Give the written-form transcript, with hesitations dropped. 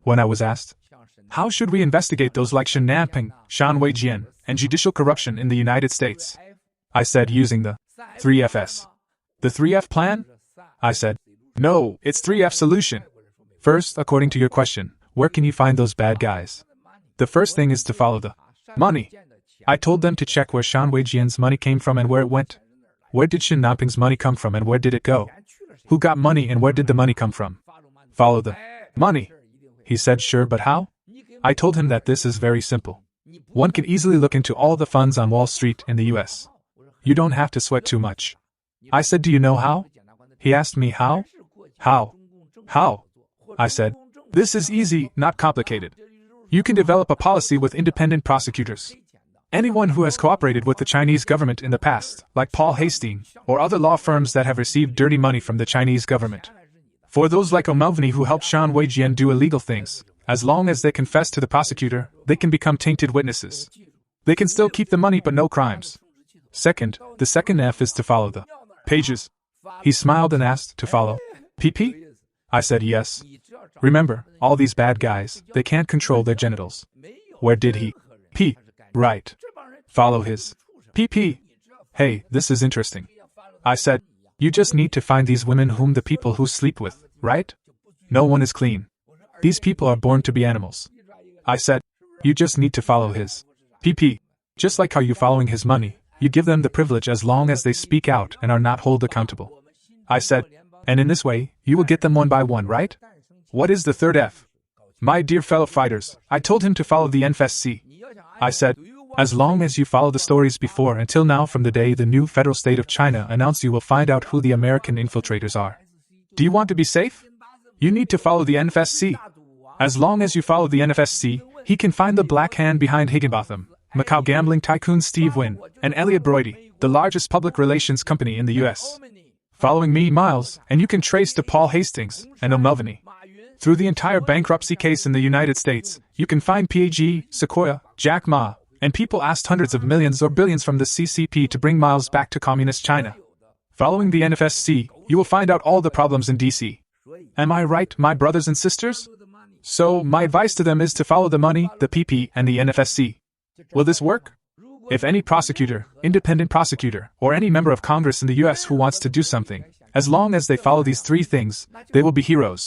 When I was asked, how should we investigate those like Shen Nanping, Shan Weijian, and judicial corruption in the United States? I said using the 3Fs. The 3F plan? I said, no, it's 3F solution. First, according to your question, where can you find those bad guys? The first thing is to follow the money. I told them to check where Shan Weijian's money came from and where it went. Where did Shen Nanping's money come from and where did it go? Who got money and where did the money come from? Follow the money. He said, sure, but how? I told him that this is very simple. One can easily look into all the funds on Wall Street in the US. You don't have to sweat too much. I said, do you know how? He asked me how? How? How? I said, this is easy, not complicated. You can develop a policy with independent prosecutors. Anyone who has cooperated with the Chinese government in the past, like Paul Hastings, or other law firms that have received dirty money from the Chinese government. For those like O'Melveny who helped Shan Weijian do illegal things, as long as they confess to the prosecutor, they can become tainted witnesses. They can still keep the money but no crimes. Second, the second F is to follow the pages. He smiled and asked, to follow PP? I said yes. Remember, all these bad guys, they can't control their genitals. Where did he pee? Right. Follow his PP. Hey, this is interesting. I said, you just need to find these women whom the people who sleep with, right? No one is clean. These people are born to be animals. I said, you just need to follow his PP. Just like how you following his money, you give them the privilege as long as they speak out and are not held accountable. I said, and in this way, you will get them one by one, right? What is the third F? My dear fellow fighters, I told him to follow the NFSC. I said, as long as you follow the stories before until now from the day the new federal state of China announced, you will find out who the American infiltrators are. Do you want to be safe? You need to follow the NFSC. As long as you follow the NFSC, he can find the black hand behind Higginbotham, Macau gambling tycoon Steve Wynn, and Elliot Brody, the largest public relations company in the US. Following me, Miles, and you can trace to Paul Hastings and O'Melveny. Through the entire bankruptcy case in the United States, you can find PAG, Sequoia, Jack Ma, and people asked hundreds of millions or billions from the CCP to bring Miles back to communist China. Following the NFSC, you will find out all the problems in DC. Am I right, my brothers and sisters? So, my advice to them is to follow the money, the PP, and the NFSC. Will this work? If any prosecutor, independent prosecutor, or any member of Congress in the US who wants to do something, as long as they follow these three things, they will be heroes.